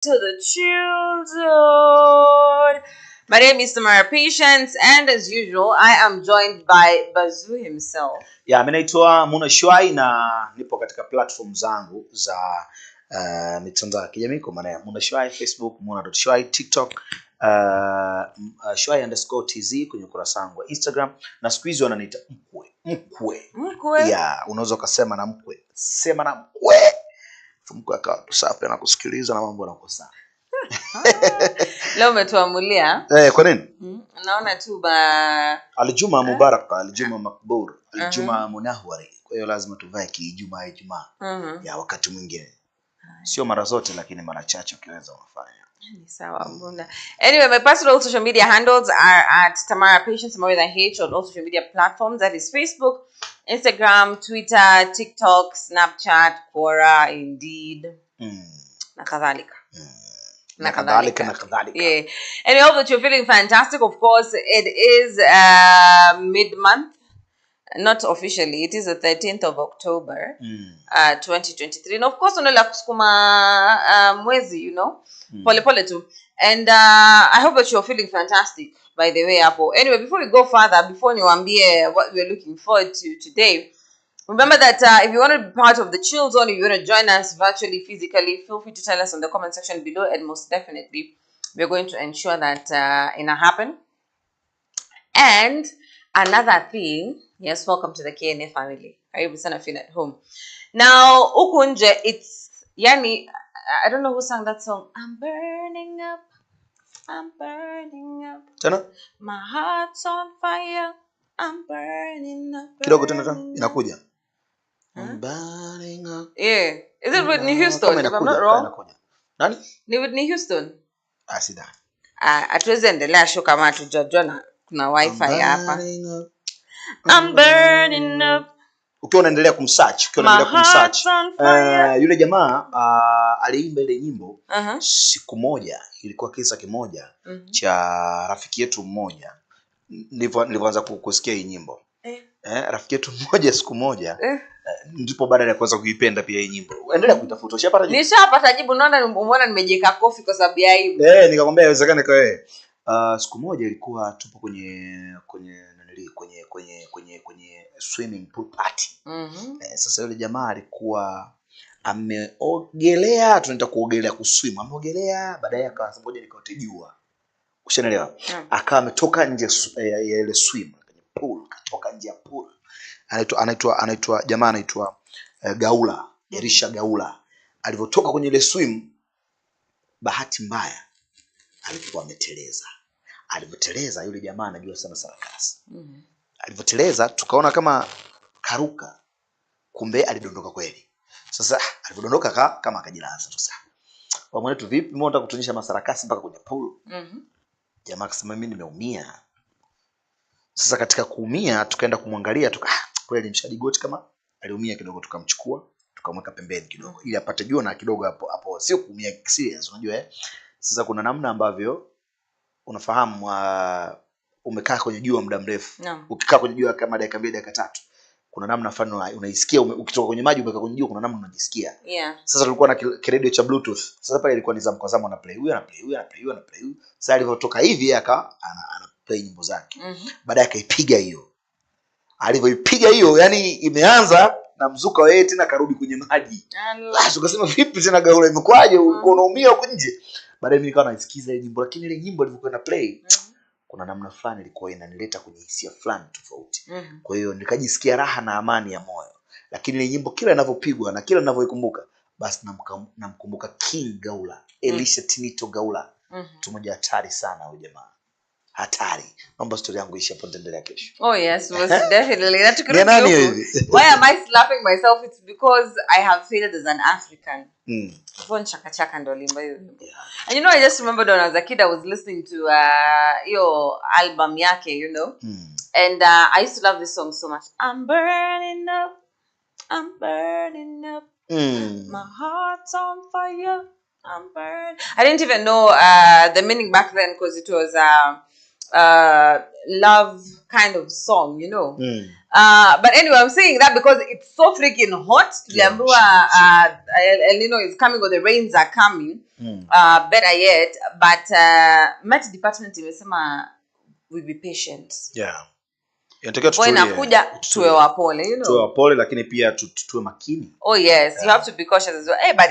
to the children. My name is Tamara Patience, and as usual, I am joined by Bazu himself. Yeah, mimi naitwa Muna Shwai na nipo katika platform zangu za mitandao ya kijamii kwa maana ya Muna Shwai, Facebook, Muna.Shwai, TikTok, Shwai_TZ kwenye ukurasa wangu wa Instagram, na siku hizi wananiita mkwe. Yeah, unaweza kusema na mkwe. Sema na mkwe. Mkwe akawa safi na kusikiliza na mambo yanakuwa sawa. Leo umetuamulia. Kwa nini? Naona tu Aljuma Mubarak, Aljuma Makbur, Aljuma Munahwari. Kwa hiyo lazima tuvae kiijumaa ya wakati mwingine. Sio mara zote lakini mara chache ukiweza unafanya. Ni sawa mbona. Anyway, my personal social media handles are at Tamara Patience more than H on all social media platforms. That is Facebook, Instagram, Twitter, TikTok, Snapchat, Quora, Indeed. Na kadhalika. Yeah. And I hope that you're feeling fantastic. Of course, it is mid-month. Not officially. It is the 13th of October, 2023. And of course, unala kusukuma mwezi, you know. Pole pole tu. And I hope that you're feeling fantastic, by the way, Apple. Anyway, before we go further, before niwaambie what we're looking forward to today, remember that if you want to be part of the chill zone, if you want to join us virtually, physically, feel free to tell us in the comment section below, and most definitely, we're going to ensure that it'll happen. And another thing, yes, welcome to the KNA family. Are you feel at home? Now, ukunje, it's yani, I don't know who sang that song. I'm burning up. I'm burning up. Tena? My heart's on fire. I'm burning up. Kidogo tena inakuja. I'm burning up. Yeah. Is it Whitney Houston? If I'm not wrong. Nani? Ni Whitney Houston. Sida. Atuweze endelea show kama hatujajua kuna wifi hapa. I'm burning up. Ukiwa unaendelea kumsearch, yule jamaa aliimba ile nyimbo siku moja, ilikuwa kisa kimoja cha rafiki yetu mmoja. Nilipoanza kusikia hii nyimbo. Rafiki yetu mmoja siku moja ndipo baada ya kuanza kuipenda pia hii nyimbo. Endelea kuitafuta. Ushapata jibu? Nishapata jibu. Unaona nimejeka kofi kwa sababu ya hiyo. Nikakwambia inawezekana kwa wewe. Siku moja ilikuwa tupo kwenye swimming pool party. Sasa yule jamaa alikuwa ameogelea, tunaenda kuogelea kuswim. Ameogelea, baadaye akaanza ngoja nikaotejua. Ushaelewa? Akawa ametoka nje ya ile swim kwenye pool, katoka nje ya pool. Anaitwa jamaa anaitwa Gaula, Erisha Gaula. Alipotoka kwenye ile swim, bahati mbaya alikuwa ameteleza. Alipoteleza yule jamaa anajua sana sarakasi. Alipoteleza tukaona kama karuka, kumbe alidondoka kweli. Sasa alipodondoka kama akajilaza. Sasa kwa mwenetu vipi, mbona unataka kutuonyesha masarakasi mpaka kwenye pool? Jamaa akasema mimi nimeumia. Sasa katika kuumia tukaenda kumwangalia, kweli mshajigoti kama aliumia kidogo, tukamchukua tukamweka pembeni kidogo ili apate jua na kidogo hapo sio kuumia serious, unajua Sasa kuna namna ambavyo unafahamu umekaa kwenye jua muda mrefu. Ukikaa kwenye jua kama dakika 2 dakika 3, kuna namna fulani unaisikia ukitoka kwenye maji umekaa kwenye jua, kuna namna unajisikia. Sasa tulikuwa na radio cha bluetooth. Sasa pale ilikuwa ni zamu kwa zamu, ana play huyu. Sasa alipotoka hivi ana play nyimbo zake. Baadaye akaipiga hiyo. Alivyoipiga hiyo, yani imeanza na mzuka wewe tena karudi kwenye maji. Basi ukasema vipi tena Gaula, imekwaje? Ulikuwa unaumia huko nje? Baadaye mimi nikawa naisikiza ile nyimbo, lakini ile nyimbo ilivyokuwa na play kuna namna fulani ilikuwa inanileta kwenye hisia fulani tofauti. Kwa hiyo nikajisikia raha na amani ya moyo. Lakini ile nyimbo kila inavyopigwa na kila ninavyoikumbuka, basi namkumbuka King Gaula, Elisha Tinito Gaula. Mtu mmoja hatari sana huyo jamaa. Hatari. Mambo story yangu ishi hapo, endelea kesho. Oh yes, most definitely. Why am I slapping myself? It's because I have failed as an African. And you know, I just remembered when I was a kid, I was listening to your album yake, you know. And I used to love this song so much. I'm burning up. I'm burning up. My heart's on fire. I'm burning. I didn't even know the meaning back then because it was love kind of song, you know. But anyway, I'm saying that because it's so freaking hot. El Nino is coming, or the rains are coming. Better yet, but Met Department imesema we be patient. Yeah. Inatakiwa Kwa inakuja tuwe wapole, you know. Tuwe wapole, lakini pia tuwe makini. Oh yes, you have to be cautious as well. Hey, but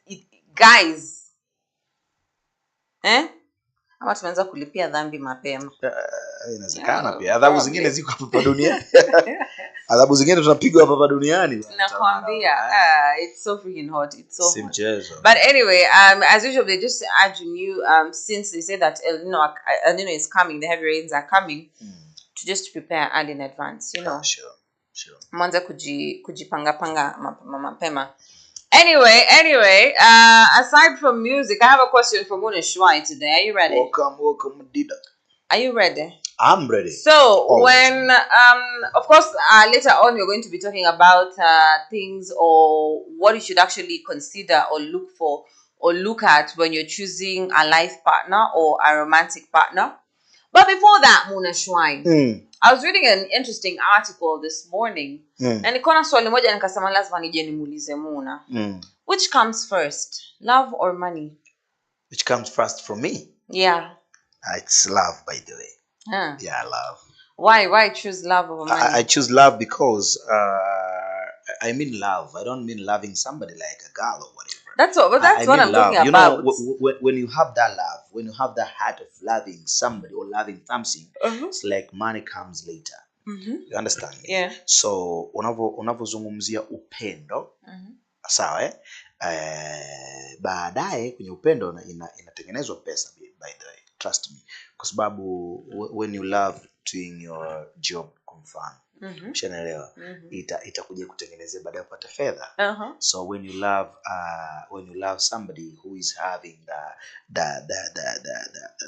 it guys. Ama tumeanza kulipia dhambi mapema. Inawezekana pia. Adhabu zingine ziko hapa duniani. Adhabu zingine tunapigwa hapa duniani. Nakwambia, it's so freaking hot. It's so hot. But anyway, as usual, they just urging you, since they say that El Nino is coming, the heavy rains are coming, to just prepare early in advance, you know. Sure. Mwanza kujipanga mapema. Anyway, aside from music, I have a question for Muna Shwai today. Are you ready? Welcome, Dida. Are you ready? I'm ready. So when, of course, later on you're going to be talking about things or what you should actually consider or look for or look at when you're choosing a life partner or a romantic partner. But before that, Muna Shwai, I was reading an interesting article this morning, na nikona swali moja nikasema lazima nije nimuulize Muna. Which comes first, love or money? Which comes first for me? Yeah. It's love, by the way. Yeah, love. Why choose love over money? I choose love because I mean love. I don't mean loving somebody like a girl or whatever. That's what I'm talking about. You know, when you have that love, when you have that heart of loving somebody or loving something, it's like money comes later. You understand me? Yeah. So unavozungumzia upendo, sawa baadaye kwenye upendo inatengenezwa pesa, by the way. Trust me. Kwa sababu when you love doing your job kwa mfano, ushaelewa, itakuja kutengenezea baadaye kupata fedha. So when you love somebody who is having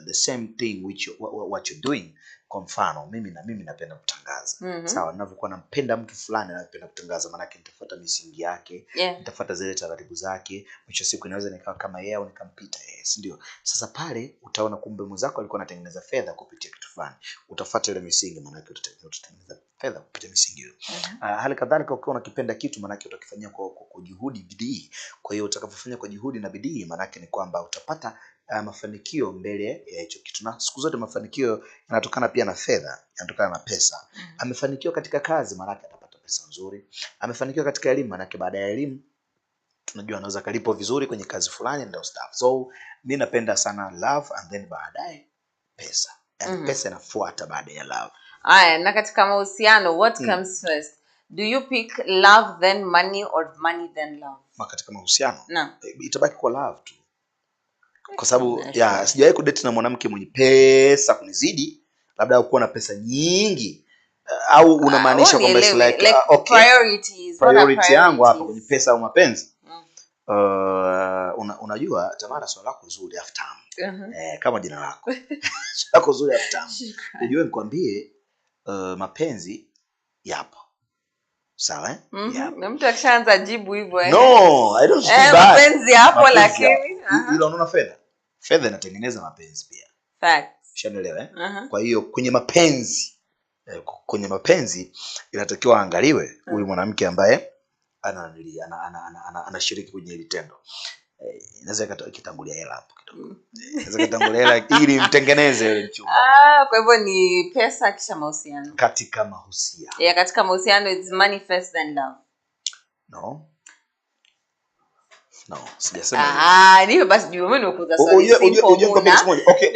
the same thing which what you're doing, kwa mfano mimi napenda kutangaza. Sawa, ninavyokuwa nampenda mtu fulani napenda kutangaza, maana yake nitafuata misingi yake, nitafuata zile taratibu zake, mwisho siku inaweza nikawa kama yeye au nikampita yeye, si ndio? Sasa pale utaona kumbe mwenzako alikuwa anatengeneza fedha kupitia kitu fulani. Utafuata ile misingi, maana yake utatengeneza fedha kupitia misingi hiyo. Hali kadhalika ukiwa unakipenda kitu, maana yake utakifanyia kwa juhudi, bidii. Kwa hiyo utakapofanya kwa juhudi na bidii, maana yake ni kwamba utapata mafanikio mbele ya hicho kitu. Na siku zote mafanikio yanatokana pia na fedha, yanatokana na pesa. Amefanikiwa katika kazi, maana yake atapata pesa nzuri. Amefanikiwa katika elimu, maana yake baada ya elimu tunajua anaweza kalipwa vizuri kwenye kazi fulani ndio stuff. So mimi napenda sana love and then baadaye pesa. And pesa inafuata baada ya love. Aya, na katika mahusiano what comes first? Do you pick love then money or money then love? Katika mahusiano no, itabaki kwa love tu. Kwa sababu sijawahi kudate na mwanamke mwenye pesa kunizidi, labda uko na pesa nyingi au unamaanisha kwamba like okay, priority yangu hapa kwenye pesa au mapenzi. Unajua Tamara, swali lako zuri after kama jina lako. Swali lako zuri after. Unajua nikwambie mapenzi yapo. Sawa na mtu akishaanza jibu hivyo no, I don't think that. Mapenzi hapo lakini ila unaona fedha inatengeneza mapenzi pia. Facts. Ushanielewa Kwa hiyo kwenye mapenzi inatakiwa angaliwe huyu mwanamke ambaye anashiriki kwenye hili tendo. Inaweza kitangulia hela hapo kidogo. Inaweza kitangulia hela ili mtengeneze ile mchumba. Kwa hivyo ni pesa kisha mahusiano. Katika mahusiano. Katika mahusiano it's money first then love. No, sijasema. Ndio basi ndio mimi nimekuuliza swali simple. Okay,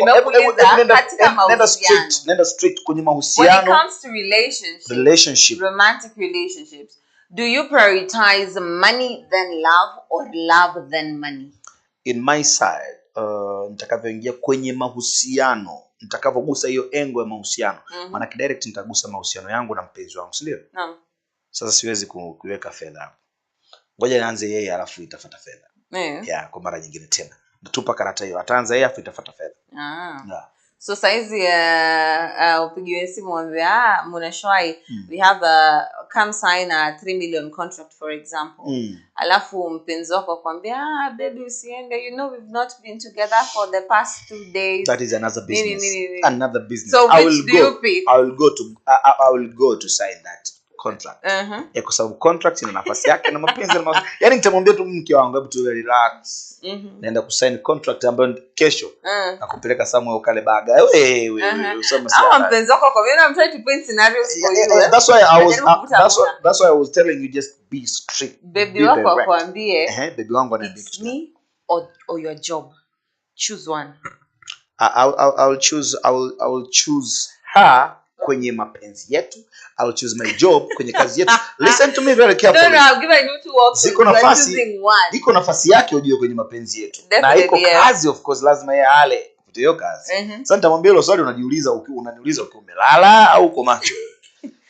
nenda straight kwenye mahusiano. When it comes to relationship, romantic relationships, do you prioritize money then love or love then money? In my side, nitakavyoingia kwenye mahusiano, nitakavyogusa hiyo engo ya mahusiano, maana direct nitagusa mahusiano yangu na mpenzi wangu, si ndio? Naam. Sasa siwezi kuweka fedha hapo. Ngoja nianze yeye alafu itafuata fedha. Kwa mara nyingine tena. Natupa karata hiyo. Ataanza yeye alafu itafuata fedha. So saizi upigiwe simu mwambie Munashwai, we have come sign a 3 million contract for example. Alafu mpenzi wako akwambia baby usiende, you know we've not been together for the past 2 days. That is another business. Another business. So which do you pick? I will go to sign that contract. Kwa sababu contract ina nafasi yake na mapenzi na yani nitamwambia tu mke wangu hebu tu relax. Naenda kusign contract ambayo kesho na kupeleka somewhere ukale baga. Wewe usome sana. Mpenzi wako kwa mimi I'm trying to paint scenarios for you. That's why I was telling you just be strict. Baby wako akwambie baby wangu anaambia it's me or your job. Choose one. I will choose her kwenye mapenzi yetu. I will choose my job kwenye kazi yetu. Listen to me very carefully. No, I've given you 2 options. Iko nafasi yake ujue kwenye mapenzi yetu. Na iko kazi of course lazima yeye ale. Ndio kazi. Sasa nitamwambia hilo swali unaniuliza ukiwa umelala au uko macho.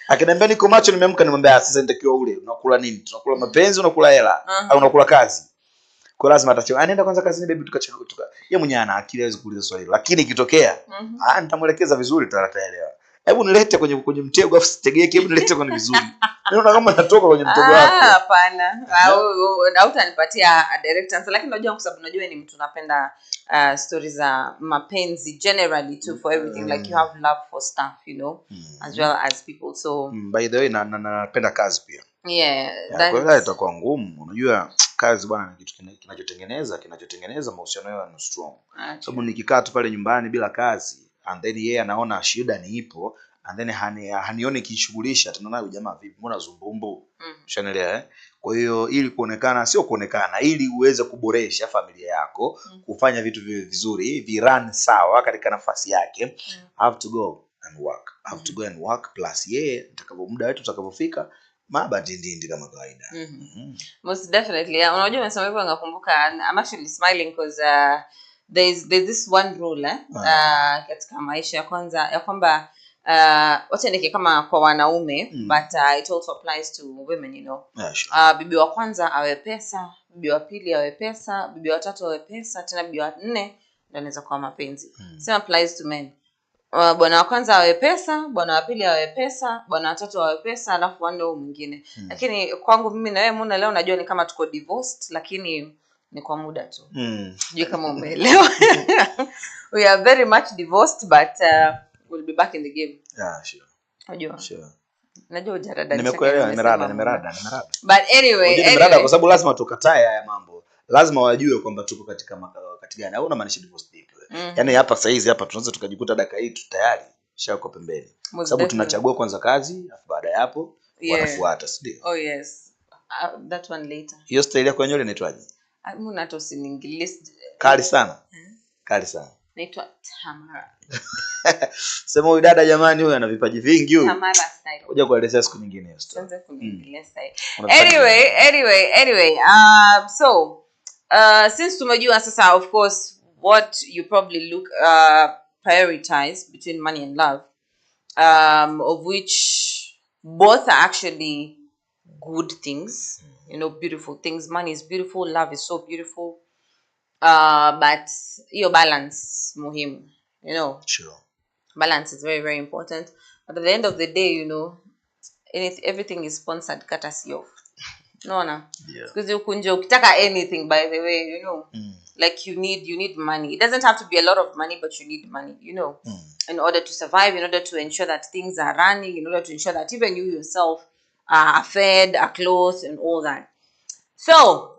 Akiniambia niko macho nimeamka nimwambia sasa nitakiwa ule. Unakula nini? Tunakula mapenzi, unakula hela au unakula kazi? Kwa lazima atachoka. Anaenda kwanza kazini baby tukacheka. Yeye mwenyewe ana akili hawezi kuuliza swali. Lakini ikitokea nitamwelekeza vizuri ataelewa. Hebu nilete kwenye mtego afu sitegeke, hebu nilete kwenye vizuri. Naona kama natoka kwenye mtego wako. Hapana. Au utanipatia a direct answer, lakini unajua kwa sababu unajua ni mtu unapenda stories za mapenzi generally too for everything like you have love for stuff, you know, as well as people. So by the way napenda kazi pia. Kwa hiyo itakuwa ngumu. Unajua kazi bwana ni kitu kinachotengeneza mahusiano yao ni strong. Sababu nikikaa tu pale nyumbani bila kazi and then yeye anaona shida ni ipo and then hanioni kishughulisha tunaona huyu jamaa vipi, mbona zumbumbu? Ushaelewa Kwa hiyo ili kuonekana ili uweze kuboresha familia yako, kufanya vitu vizuri, virun sawa katika nafasi yake, have to go and work plus muda wetu utakapofika maba ndindi kama kawaida. Most definitely. Unajua umesema hivyo ngakumbuka I'm actually smiling because there's this one rule katika maisha ya kwamba wacha niki kama kwa wanaume but it also applies to women, you know. Bibi wa kwanza awe pesa, bibi wa pili awe pesa, bibi wa tatu awe pesa, tena bibi wa 4 ndio anaweza kuwa mapenzi. Same applies to men. Bwana wa kwanza awe pesa, bwana wa pili awe pesa, bwana wa tatu awe pesa, alafu wande huyo mwingine. Lakini kwangu mimi na wewe Muna leo najua ni kama tuko divorced, lakini ni kwa muda tu. Sijui kama umeelewa. We are very much divorced but we'll be back in the game. Sure. Unajua? Sure. Najua ujarada. Nimekuelewa, nimerada. But anyway, kwa sababu lazima tukatae haya mambo. Lazima wajue kwamba tuko katika wakati gani. Au unamaanisha divorce deep. Yaani hapa sasa hizi hapa tunaweza tukajikuta dakika hii tayari shako pembeni. Sababu tunachagua kwanza kazi, afu baada ya hapo wanafuata, ndio? Oh yes. That one later. Hiyo style yako yenyewe inaitwaje? Muna hata usiniingilie. Kali sana. Kali sana. Naitwa Tamara. Sema huyu dada jamani huyu ana vipaji vingi huyu. Tamara style. Ngoja kuelezea siku nyingine hiyo story. Tuanze kuingilia style. Anyway, so since tumejua sasa of course what you probably prioritize between money and love, of which both are actually good things, you know, beautiful things. Money is beautiful, love is so beautiful, but your balance muhimu, you know. Sure. Balance is very, very important. But at the end of the day, you know, everything is sponsored courtesy of because you kunje ukitaka anything, by the way, you know, like you need money. It doesn't have to be a lot of money, but you need money, you know, in order to survive, in order to ensure that things are running, in order to ensure that even you yourself are fed, are clothed, and all that. So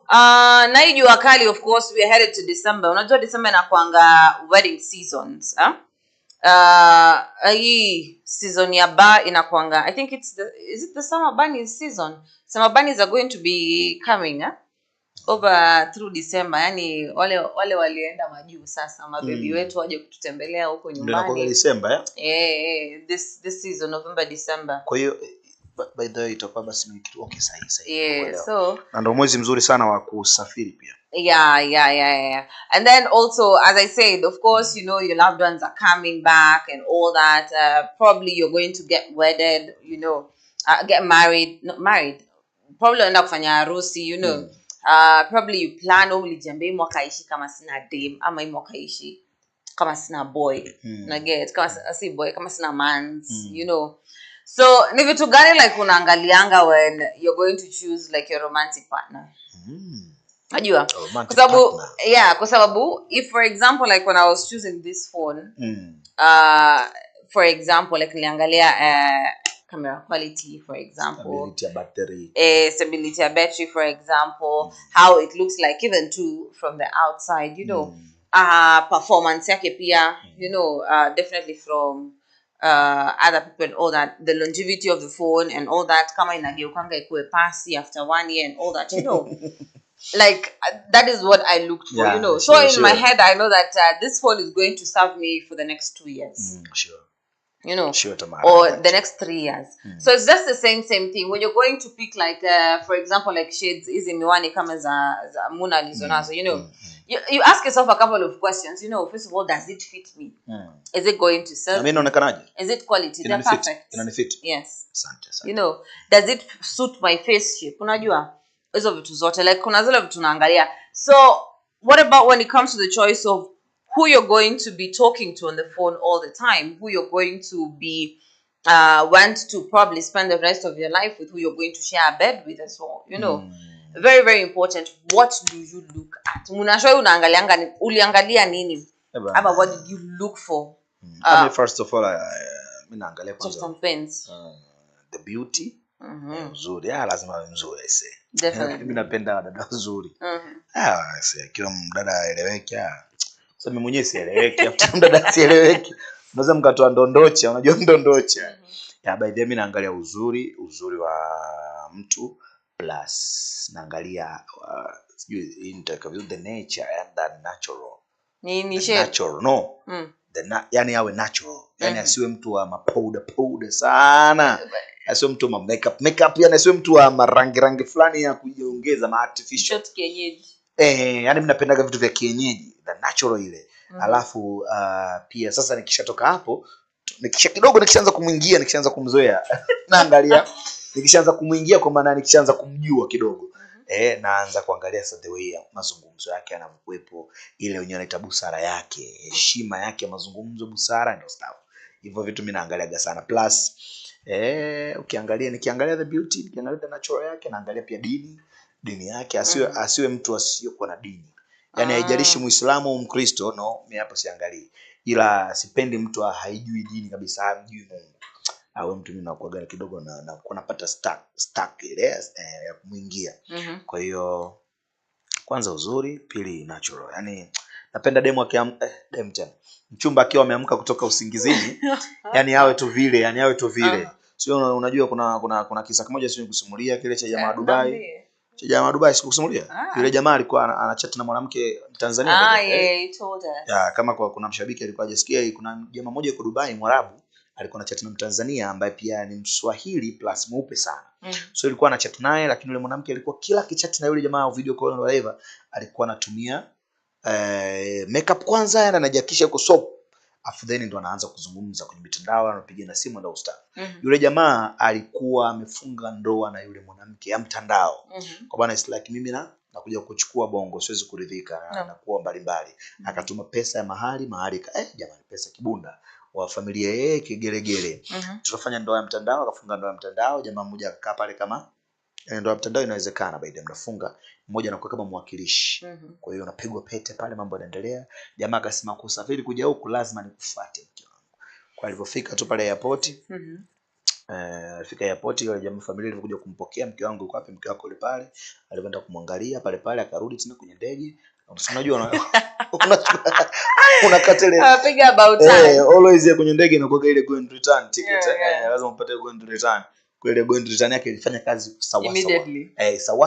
na hii jua kali, of course we are headed to December. Unajua December inakuanga wedding seasons, hii season ya bar inakuanga, I think is it the summer bunnies season. Summer bunnies are going to be coming over through December. Yani wale walienda majuu sasa mabebi wetu waje kututembelea huko nyumbani. Ndio December this season November December. Kwa hiyo by the way itakuwa basi ni kitu okay sahihi. So na ndio mwezi mzuri sana wa kusafiri pia. Yeah. And then also, as I said, of course, you know, your loved ones are coming back and all that. Probably you're going to get wedded, you know, get married, not married. Probably unaenda kufanya harusi, you know. Probably you plan ulijambia mwaka ishi kama sina dem ama mwaka ishi kama sina boy na get kama si boy kama sina mans you know. So ni vitu gani like unaangalianga when you're going to choose like your romantic partner? Najua kwa sababu if for example like when I was choosing this phone for example like niliangalia camera quality for example, stability of battery for example, how it looks like even too from the outside, you know, performance yake pia, you know, definitely from other people and all that, the longevity of the phone and all that, kama inageukanga ikuwe pasi after 1 year and all that, you know. Like that is what I looked for, you know. So in my head I know that this phone is going to serve me for the next 2 years. You know, or the next 3 years. So it's just the same thing when you're going to pick like for example like shades hizi miwani kama za Muna lizonazo, you know. You ask yourself a couple of questions, you know. First of all, does it fit me? Is it going to serve me? Is it quality? They're perfect. Yes. You know, does it suit my face shape? Unajua hizo vitu zote, like kuna zile vitu naangalia. So what about when it comes to the choice of who you're going to be talking to on the phone all the time, who you're going to be want to probably spend the rest of your life with, who you're going to share a bed with as well, you know. Very very important. What do you look at? Munashoi unaangalianga uliangalia nini? Ama what did you look for? First of all mimi naangalia kwanza the beauty. Mzuri, lazima awe mzuri ese. Definitely. Mimi napenda dada wazuri. Kila mdada aeleweke. So mimi mwenyewe sieleweki, hata mdada sieleweki. Unaweza mkatoa ndondocha, unajua ndondocha. By the way, mimi naangalia uzuri wa mtu plus naangalia the nature and the natural. Ni shape. Natural, no. Yani awe natural. Yani asiwe mtu wa powder sana. Asiwe mtu wa makeup, yani asiwe mtu wa marangi fulani ya kujiongeza artificial. Short kienyeji. Yani mimi napenda vitu vya kienyeji, the natural ile. Alafu pia sasa nikishatoka hapo, nikishaanza kumuingia, nikishaanza kumzoea, naangalia nikishaanza kumuingia kwa maana nikishaanza kumjua kidogo. Naanza kuangalia sasa the way mazungumzo yake yanavyokuepo, ile wenyewe anaita busara yake, heshima yake, mazungumzo, busara ndio stuff. Hivyo vitu mimi naangaliaga sana. Plus nikiangalia the beauty, nikiangalia the natural yake, naangalia pia dini yake, asiwe mtu asiyokuwa na dini. Yani haijalishi Muislamu au Mkristo, no, mimi hapo siangalii. Ila sipendi mtu haijui dini kabisa, hajui Mungu. Awe mtu mimi nakuaga kidogo na napata stuck ile ya kumuingia. Kwa hiyo kwanza uzuri, pili natural. Yani napenda demu tena. Mchumba akiwa ameamka kutoka usingizini, yani awe tu vile, Sio unajua kuna kisa kimoja sio kusimulia kile cha jamaa Dubai sikusimulia. Yule jamaa alikuwa anachat na mwanamke Tanzania. He told us. Kama kuna mshabiki alikuwa hajasikia, kuna jamaa mmoja yuko Dubai Mwarabu alikuwa anachat na Mtanzania ambaye pia ni Mswahili plus mweupe sana. So ilikuwa anachat naye, lakini yule mwanamke alikuwa kila kichat na yule jamaa video call na whatever alikuwa anatumia makeup kwanza, anajakisha kwa soap. Afu then ndo anaanza kuzungumza kwenye mitandao, anapiga na simu ndio ustadi. Yule jamaa alikuwa amefunga ndoa na yule mwanamke ya mtandao. Kwa maana it's like mimi nakuja kuchukua bongo, siwezi kuridhika na kuwa mbalimbali. Akatuma pesa ya mahali jamani, pesa kibunda wa familia kigelegele. Tutafanya ndoa ya mtandao, akafunga ndoa ya mtandao. Jamaa mmoja akakaa pale kama ndoa ya mtandao inawezekana, baada ya mnafunga mmoja anakuwa kama mwakilishi. Kwa hiyo unapigwa pete pale, mambo yanaendelea. Jamaa akasema kusafiri kuja huku lazima nikufuate mke wangu. Kwa alipofika tu pale airport, fika airport, yule jamaa familia ilikuja kumpokea, mke wangu yuko wapi, mke wako yule pale. Alikwenda kumwangalia pale akarudi tena kwenye ndege. Unajua unakatele piga about time. Always kwenye ndege inakuwa ile go and return ticket. Lazima upate go and return. Kwa ile go and return yake ilifanya kazi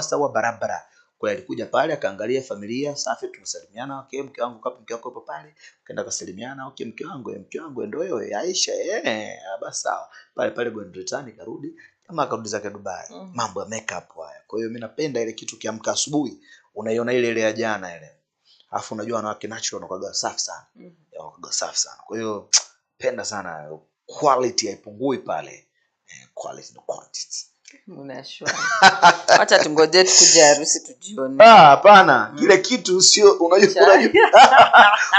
sawa barabara. Kwa alikuja pale akaangalia familia safi, tumesalimiana, okay mke wangu mke wako yupo pale, kaenda kusalimiana, okay mke wangu ndio wewe Aisha, basi sawa. Pale go and return karudi, kama akarudi zake Dubai. Mambo ya makeup haya. Kwa hiyo mimi napenda ile kitu kiamka asubuhi unaiona ile ya jana ile. Alafu unajua wanawake natural wanakuwa safi sana. Wanakuwa safi sana. Kwa hiyo penda sana quality haipungui pale. Quality no quantity. Unashua. Acha tungoje kuja harusi tujione. Hapana, kile kitu sio unajua.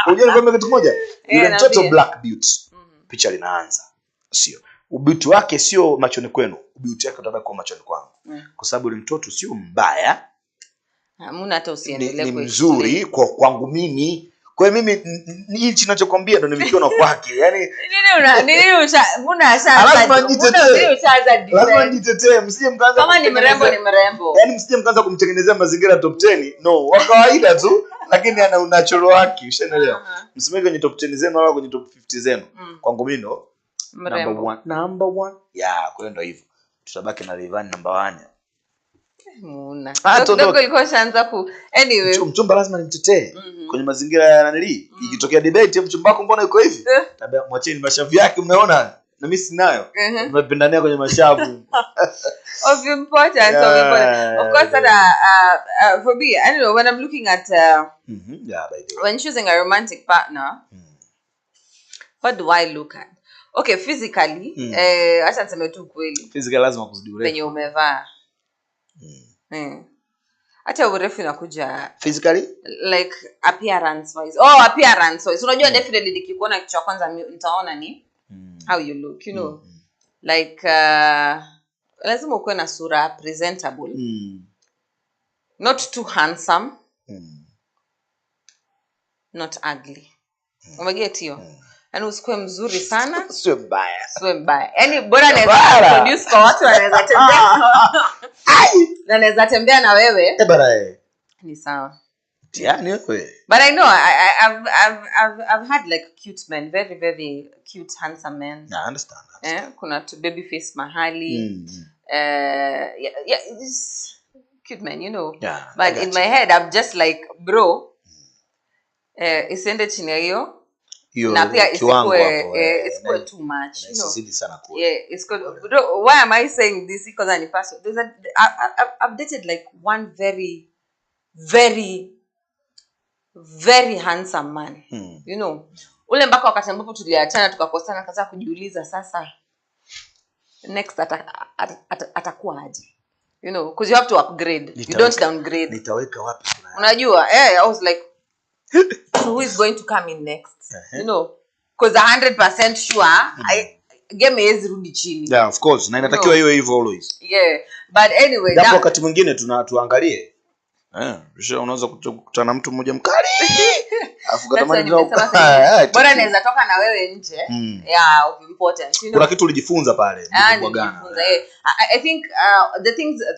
Unajua kitu kimoja? Yule na mtoto pia. black beauty. Picha linaanza. Sio. Ubeauty wake sio machoni kwenu. Ubeauty wake utabaki kwa machoni kwangu. Kwa sababu yule mtoto sio mbaya. Hamna hata usiendelee Ni mzuri kwa kwangu mimi. Kwa hiyo mimi hichi ninachokwambia ndo nimekiona kwake. Yaani lazima nijitetee. Msije mkaanza kama ni mrembo ni mrembo. Yaani msije mkaanza kumtengenezea mazingira top 10. No, wa kawaida tu lakini ana unachoro wake, ushaelewa. Msimeke kwenye top 10 zenu wala kwenye top 50 zenu. Kwangu mimi ndo number 1. Yeah, kwa hiyo ndo hivyo. Tutabaki na Rayvanny number 1. Muna. Ndio ilikuwa shaanza ku. Anyway, mchumba lazima nimtetee kwenye mazingira ya nanili. Ikitokea debate mchumba wako mbona yuko hivi? Tabia mwacheni mashavu yake mnaona? Na mimi sinayo. Tumependania kwenye mashavu. Of importance. Of course for me, I don't know, when I'm looking at yeah, by the way. when choosing a romantic partner, what do I look at? Okay, physically, acha niseme tu kweli. Physically lazima kuzidi urefu. Venye umevaa. Hata urefu inakuja physically like appearance wise. Appearance wise. Unajua definitely nikikuona kitu cha kwanza nitaona ni how you look, you know. Like lazima uwe na sura presentable. Not too handsome. Not ugly. Umeget hiyo? Yaani usikue mzuri sana, sio mbaya. Yaani bora naweza produce kwa watu wanaweza tembea. Na naweza tembea na wewe. Ni sawa. Yaani wewe. But I know I've had like cute men, very very cute handsome men. I understand. Kuna tu baby face mahali. Yeah, it's cute men, you know. Yeah, but in my head I'm just like, bro, isende chini ya hiyo. Na pia isikuwe too much, you know. Yeah, it's good. Why am I saying this? Because I'm person. I've dated like one very very very handsome man. You know. Ule mpaka wakati ambapo tuliachana tukakosana kaza kujiuliza sasa next atakuwa aje. You know, because you have to upgrade. You don't downgrade. Nitaweka wapi? Unajua, I was like, so who is going to come in next? You know, because 100% sure game is rudi chini. Yeah, of course. Na inatakiwa iwe hivyo always. Yeah, but anyway, japo wakati mwingine tuangalie. Unaweza kukutana na mtu mmoja mkali. Afu katamani bora naweza toka na wewe nje. Yeah, of importance, you know. Kuna kitu ulijifunza pale kuagana. I think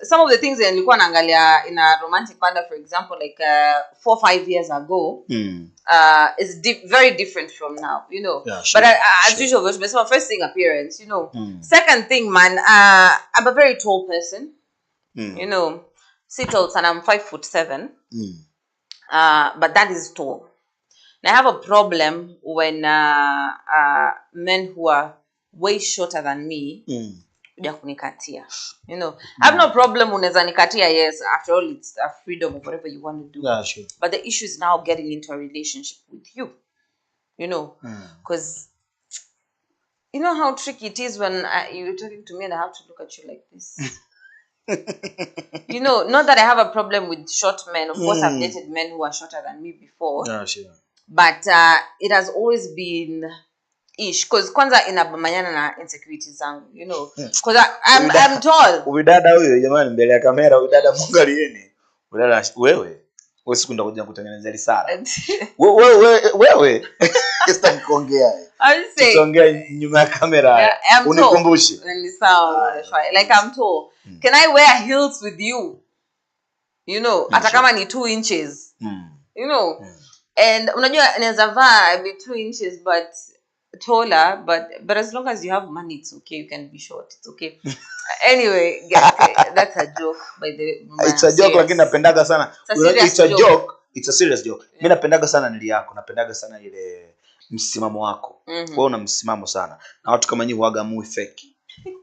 some of the things nilikuwa naangalia in a romantic partner, for example, like 4-5 years ago, is very different from now, you know. Yeah, sure, but as usual, first thing appearance, you know. Second thing, man, I'm a very tall person. You know, tall, and I'm 5'7". But that is tall. And I have a problem when men who are way shorter than me kunikatia. You know, I have no problem unaweza nikatia, yes, after all it's a freedom of whatever you want to do. Yeah, sure. But the issue is now getting into a relationship with you. You know, because you know how tricky it is when you're talking to me and I have to look at you like this. You know, not that I have a problem with short men. Of course, I've dated men who are shorter than me before. Yeah, sure. But it has always been ish, because kwanza inabamanyana na insecurities zangu, you know, because I'm tall. Udada huyo jamani, mbele ya kamera udada mwangalieni. Udada wewe siku ndakuja kutengeneza risala. Wewe sitaki kuongea. Tuongea nyuma ya kamera. Unikumbushe. Ni sawa, like I'm tall. Can I wear heels with you? You know, hata kama ni 2 inches. You know. And unajua naweza vaa be 2 inches but taller, but as long as you have money it's okay, you can be short, it's okay. Anyway, that's a joke by the way. It's a joke, lakini napendaga sana. It's a joke. It's a serious joke. Mimi napendaga sana nili yako, napendaga sana ile msimamo wako. Wewe una msimamo sana. Na watu kama nyinyi huaga mu fake.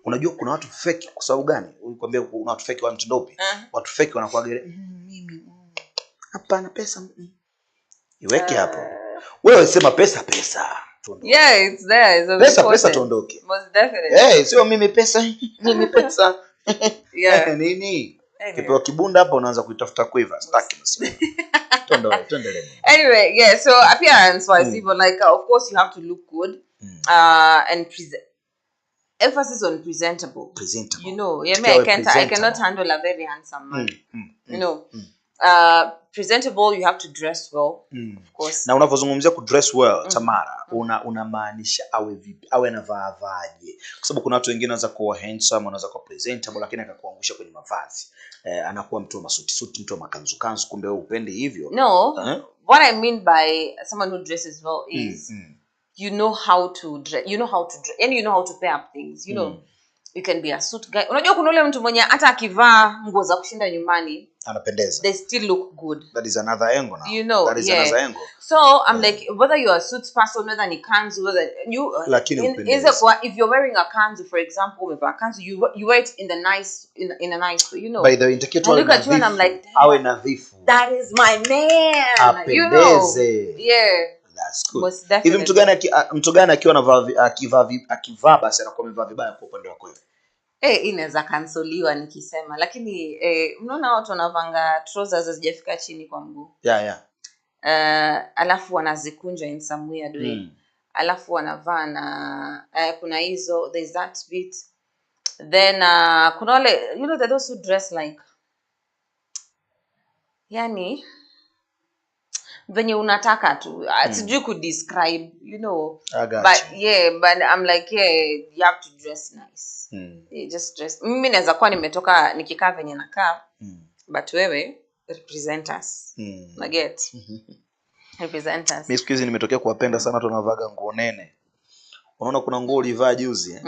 Unajua kuna watu fake kwa sababu gani? Unikwambia kuna watu fake wa mtindo upi? Watu fake wanakuaga ile mimi hapana pesa. Iweke hapo. Wewe sema pesa. Yeah, it's there. Pesa tuondoke. Most definitely. Sio mimi pesa. Yeah. Nini? Kipewa kibunda hapa unaanza kuitafuta quiver. Staki basi. Tuendelee. Anyway, yeah, so appearance wise, even like of course you have to look good. And emphasis on presentable. You know, yeah, I cannot handle a very handsome man. You know. Presentable, you have to dress well, of course. Na unavozungumzia ku dress well, Tamara, unamaanisha awe vipi? Awe anavaa vaje? Kwa sababu kuna watu wengine wanaweza kuwa handsome, wanaweza kuwa presentable lakini akakuangusha kwenye mavazi. Anakuwa mtu wa masuti, mtu wa makanzu, kumbe wewe upende hivyo. No. What I mean by someone who dresses well is you know how to dress, and you know how to pair up things, you know. You can be a suit guy. Unajua kuna ule mtu mwenye hata akivaa nguo za kushinda nyumbani anapendeza. They still look good. That is another angle now. You know, that is another angle. So I'm like, whether you're a suits person, whether ni kanzu, whether you if you're wearing a kanzu, for example, with a kanzu, you wear it in a nice way, you know. By the indicator, look at you and I'm like, awe nadhifu. That is my man. Apendeze. You know. Yeah. That's good. Hivi mtu gani akiwa akivaa basi anakuwa amevaa vibaya kwa upande wako? Inaweza kansoliwa nikisema, lakini unaona watu wanavanga trousers hazijafika chini kwa mguu. Yeah. Alafu wanazikunja in some weird way. Alafu wanavaa na kuna hizo, there's that bit. Then kuna wale, you know, those who dress like, yani venye unataka tu, sijui ku describe, you know. But I'm like, you have to dress nice. Just dress. Mimi naweza kuwa nimetoka nikikaa venye nakaa, but wewe represent us. Naget. Represent us. Mimi siku hizi nimetokea kuwapenda sana watu wanavaga nguo nene. Unaona kuna nguo ulivaa juzi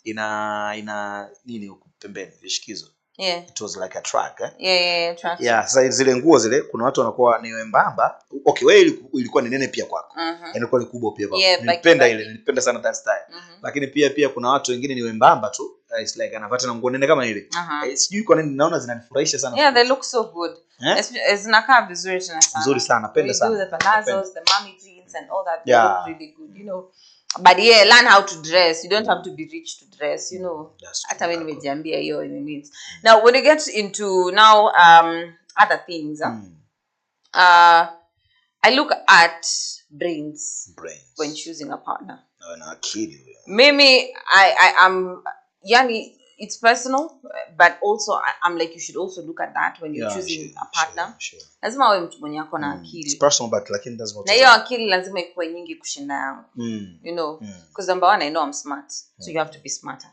ina nini huko pembeni vishikizo. Yeah. It was like a track, track. Yeah, sasa zile nguo zile kuna watu wanakuwa ni wembamba. Okay, wewe ilikuwa ni nene pia kwako. Ilikuwa ni kubwa pia kwako. Nilipenda sana that style. Lakini pia kuna watu wengine ni wembamba tu. It's like anavaa na nguo nene kama ile. Sijui kwa nini naona zinanifurahisha sana. Yeah, they look so good. Zinakaa vizuri sana. Vizuri sana, napenda sana. The palazzos, the mommy jeans and all that, they look really good, you know. But learn how to dress. You don't have to be rich to dress, you know. Hata wewe nimejiambia hiyo in means. Now when you get into other things, I look at brains when choosing a partner. Mimi I am yani it's personal, but also I'm like you should also look at that when you're choosing a partner. Lazima awe mtu mwenye ako na akili. It's personal, but lakini lazima. Na hiyo akili lazima ikuwe nyingi kushinda yangu. You know, because number one, I know I'm smart, so you have to be smarter.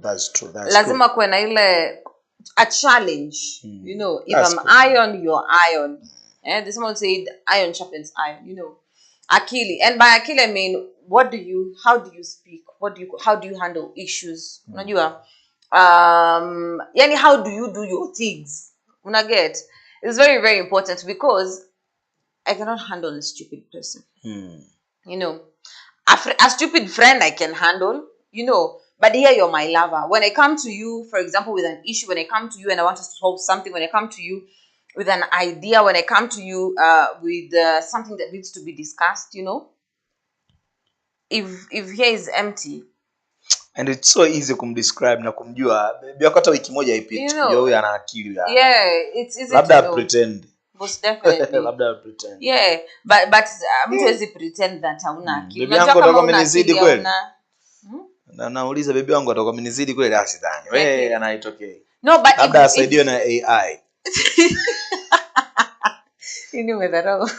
That's true. Lazima kuwe na ile a challenge. You know, if I'm iron, you're iron. This someone said iron sharpens iron. You know, akili, and by akili I mean how do you speak? How do you handle issues? Unajua, yani how do you do your things? Unaget? It's very, very important because I cannot handle a stupid person. You know, a stupid friend I can handle, you know, but here you're my lover. When I come to you, for example, with an issue, when I come to you and I want us to solve something, when I come to you with an idea, when I come to you with something that needs to be discussed, you know, if here is empty, and it's so easy kumdescribe na kumjua baby hata wiki moja haipiti ndio huyu ana akili ya. It's easy labda to pretend. Most definitely. Labda pretend. But mtu hawezi pretend that hauna akili. Baby yangu atakuwa amenizidi kweli. Na nauliza baby yangu atakuwa amenizidi kweli asidhani. Wewe anaitokea. No, but labda asaidiwe na AI. Ni umedharau.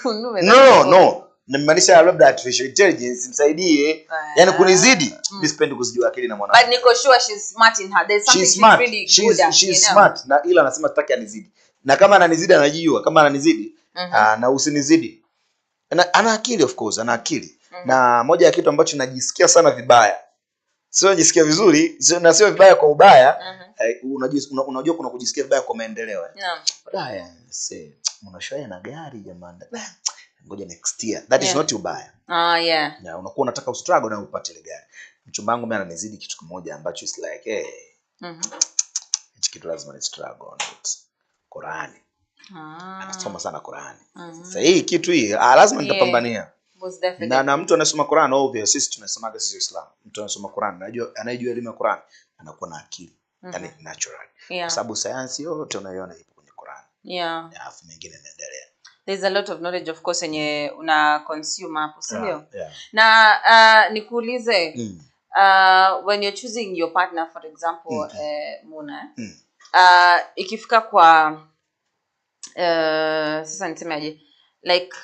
No. Namaanisha labda artificial intelligence msaidie. Yaani kunizidi, mimi sipendi kuzijua akili na mwanangu. But niko sure she's smart in her. There's something she's really good at. She's smart na ila anasema sitaki anizidi. Na kama ananizidi anajijua, kama ananizidi na usinizidi. Ana akili, of course, ana akili. Na moja ya kitu ambacho najisikia sana vibaya. Sio najisikia vizuri, na sio vibaya kwa ubaya. Unajua kuna kujisikia vibaya kwa maendeleo. Haya, unashaya na gari jamani. Ngoja next year. That is not ubaya. Na unakuwa unataka ustruggle na upate ile gari. Mchumba wangu mimi ananizidi kitu kimoja ambacho is like hichi kitu lazima ni struggle on it. Qur'ani. Anasoma sana Qur'ani. Sasa hii kitu hii lazima nitapambania. Na mtu anasoma Qur'an, obvious sisi tunasomaga sisi Islam. Mtu anasoma Qur'an, anajua elimu ya Qur'an, anakuwa na akili. yani natural. Yeah. Kwa sababu sayansi yote unaiona ipo kwenye Qur'an. Yeah. Alafu mengine yanaendelea. There's a lot of knowledge of course yenye una consume hapo, si ndio? Yeah. Na nikuulize when you're choosing your partner for example Muna ikifika kwa sasa nisemaje, like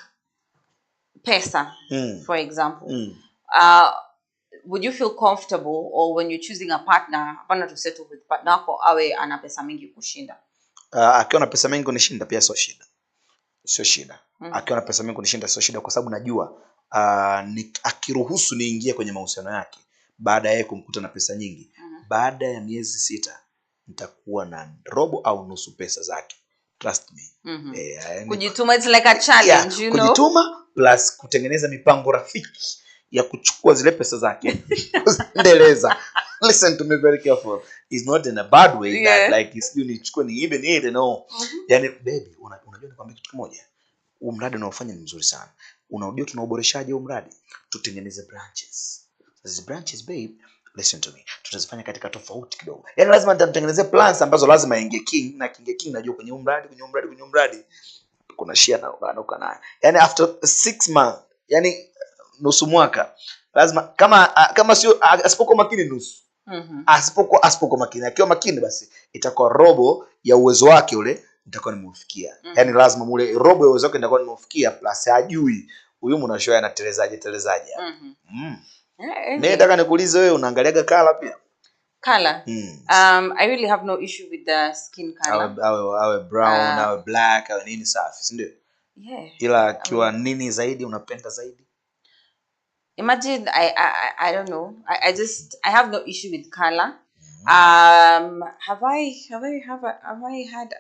pesa for example would you feel comfortable, or when you're choosing a partner hapana to settle with partner wako awe ana pesa mingi kushinda? Akiwa na pesa mingi kunishinda pia sio shida. Akiwa na pesa mingi kunishinda sio shida, kwa sababu najua akiruhusu niingie kwenye mahusiano yake baada ya yeye kumkuta na pesa nyingi, baada ya miezi 6 nitakuwa na robo au nusu pesa zake. Trust me. Kujituma, it's like a challenge, you know. Kujituma plus kutengeneza mipango rafiki ya kuchukua zile pesa zake kuendeleza. Listen to me very careful. It's not in a bad way that like you nichukue ni even ile no. Yani baby, unajua nikwambia kitu kimoja. Huu mradi unaofanya ni mzuri sana. Unajua tunaoboreshaje huu mradi? Tutengeneze branches. These branches babe, listen to me. Tutazifanya katika tofauti kidogo. Yani lazima nitatengenezea plans ambazo lazima inge king na king najua kwenye mradi kuna share na unanuka naye. Yani after 6 months, yani nusu mwaka, lazima kama sio asipokuwa makini nusu. Asipokuwa makini, akiwa makini basi itakuwa robo ya uwezo wake ule nitakuwa nimeufikia. Yani lazima mule robo ya uwezo wake nitakuwa nimeufikia, plus hajui huyu mnashoya anatelezaje. Mimi nataka nikuulize wewe, unaangaliaga color pia? Color? I really have no issue with the skin color. Awe brown, awe black, awe nini safi, si ndio? Yeah. Ila akiwa nini zaidi unapenda zaidi? Imagine I don't know. I have no issue with color. Have I had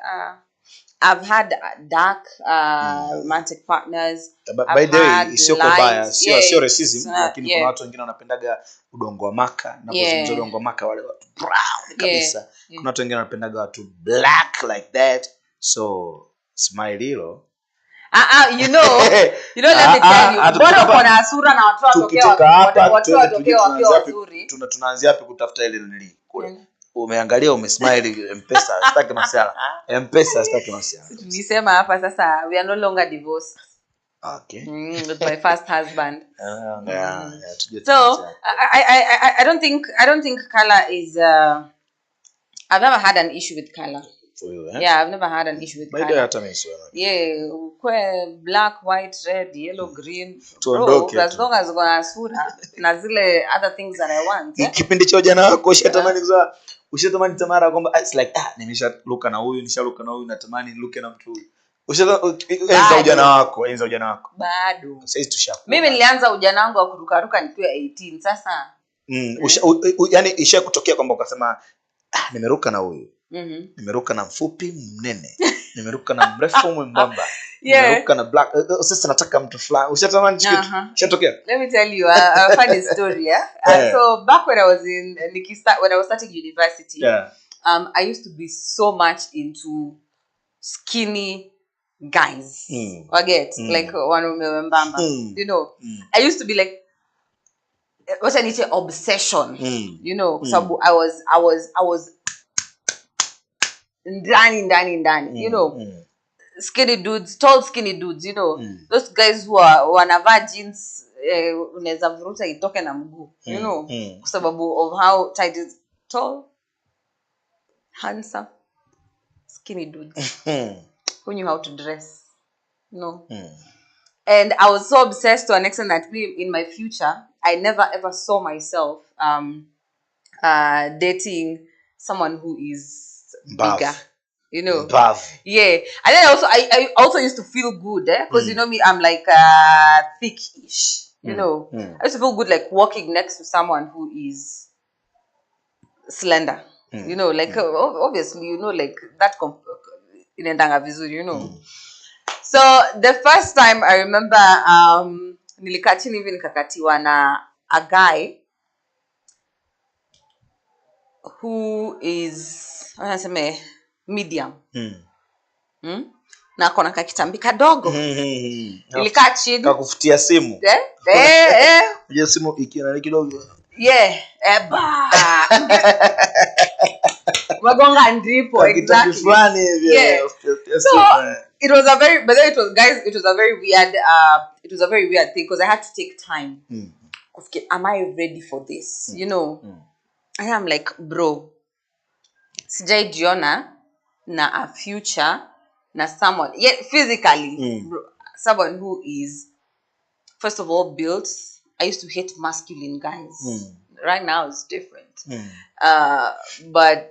I've had dark romantic partners. By the way, sio kubaya, sio racism, lakini kuna watu wengine wanapendaga udongo wa maka, na kuzungumza udongo wa maka wale watu brown kabisa. Kuna watu wengine wanapendaga watu black like that. So smile hilo. You know, let me tell you. Bora kuna sura na watu watokea wakiwa wazuri. Tunaanzia hapo kutafuta ile nini kule. Umeangalia umesmile M-Pesa, sitaki masiala. M-Pesa sitaki masiala. Nilisema hapa sasa we are no longer divorced. Okay. With my first husband. Yeah. So I don't think color is I've never had an issue with color. Yeah, I've never had an issue with color. Yeah, black, white, red, yellow, green. Bro, as long as gonna sura na zile other things that I want. Kipindi cha ujana wako ushatamani tamara kwamba it's like nimeshaluka na huyu, natamani niluke na mtu huyu. Enza ujana wako. Bado. Sasa tushakuwa. Mimi nilianza ujana wangu wa kurukaruka nikiwa 18 sasa. Yani isha kutokea kwamba ukasema nimeruka na huyu. Nimeruka na mfupi mnene. Nimeruka na mrefu mwembamba. Nimeruka na black. Sasa nataka mtu fulani. Ushatamani kitu? Ushatokea? Let me tell you a funny story, so back when I was starting university, I used to be so much into skinny guys. Like wanaume wembamba. You know, I used to be like what I need to obsession. You know, so I was ndani, you know, skinny dudes, tall skinny dudes, you know, those guys who are wanavaa jeans unaweza vuruta itoke na mguu, you know, kwa sababu of how tight is, tall, handsome, skinny dudes who knew how to dress, you know. And I was so obsessed to an extent that in my future I never ever saw myself dating someone who is bigger, you know. Yeah, and then I also used to feel good because you know me, I'm like thickish, you know. I used to feel good like walking next to someone who is slender, you know, like obviously, you know, like that inaendanga vizuri, you know. So the first time I remember nilikaa chini hivi nikakatiwa na a guy who is medium. Na kona kakitambi kadogo. Nilikaa chini. Kakufutia simu. Unajua simu ikiwa na kidogo. Yeah, eba. Magonga ndipo, Kitabu exactly. fulani hivi, Yeah. yes, So yes. it was a very, but then it was, guys, it was a very weird, thing because I had to take time. Okay, am I ready for this? You know, I am like, bro, sijaijiona na a future na someone, yet physically, bro, someone who is, first of all, built. I used to hate masculine guys. Right now it's different. But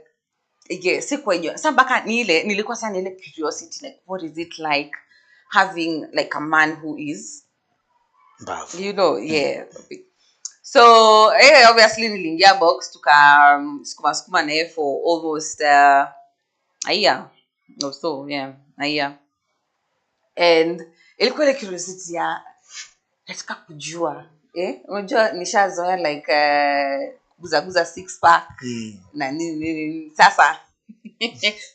yeah, sikwenye sa mpaka nilikuwa sana ile curiosity, like what is it like having like a man who is Mbavu. you know, yeah. So obviously niliingia box sukuma naye for almost a year or so, yeah, a year. And ilikuwa ile curiosity ya nataka kujua unajua nishazoea like guza six pack na nini sasa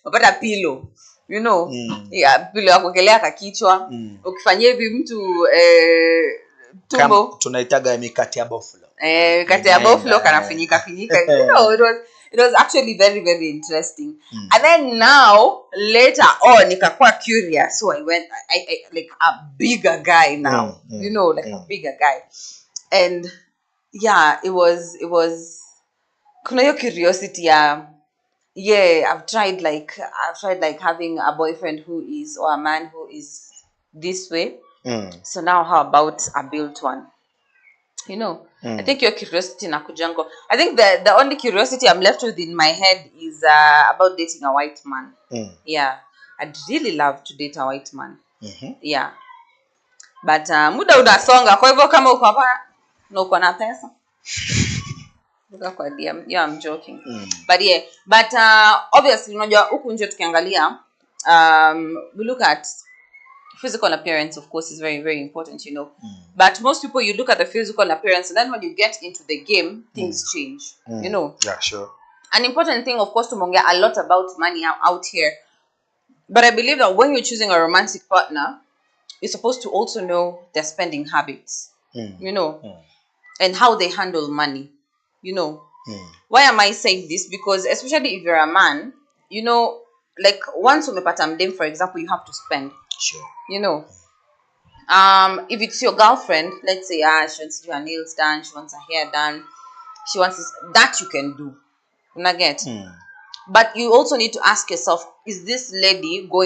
unapata pilo, you know, yeah, pilo ya kuogelea kwa kichwa, ukifanyia hivi mtu tumbo tunaitaga mikate ya buffalo, kati ya buffalo kanafinyika you know, it was actually very, very interesting. And then now later on nikakuwa curious, so I went I like a bigger guy now, you know, like a bigger guy. And yeah, it was kuna hiyo curiosity yeah, I've tried like having a boyfriend who is, or a man who is this way. So now how about a built one, you know? I think your curiosity nakujango. I think the only curiosity I'm left with in my head is about dating a white man. Yeah, I'd really love to date a white man. Yeah, but muda unasonga, kwa hivyo kama uko hapa na uko na pesa kwa DM, yeah, I'm joking. But yeah, but obviously unajua huku nje tukiangalia, we look at physical appearance, of course, is very, very important, you know. But most people, you look at the physical appearance, and then when you get into the game, things change, you know. Yeah, sure. An important thing, of course, to monge a lot about money out here. But I believe that when you're choosing a romantic partner, you're supposed to also know their spending habits, you know, and how they handle money, you know. Why am I saying this? Because especially if you're a man, you know, like once umepata mdem, for example, you have to spend. Sure. You know, if it's your girlfriend, let's say she wants to do her nails done, she wants her hair done, she wants this, that you can do. But you also need to ask yourself, is this lady going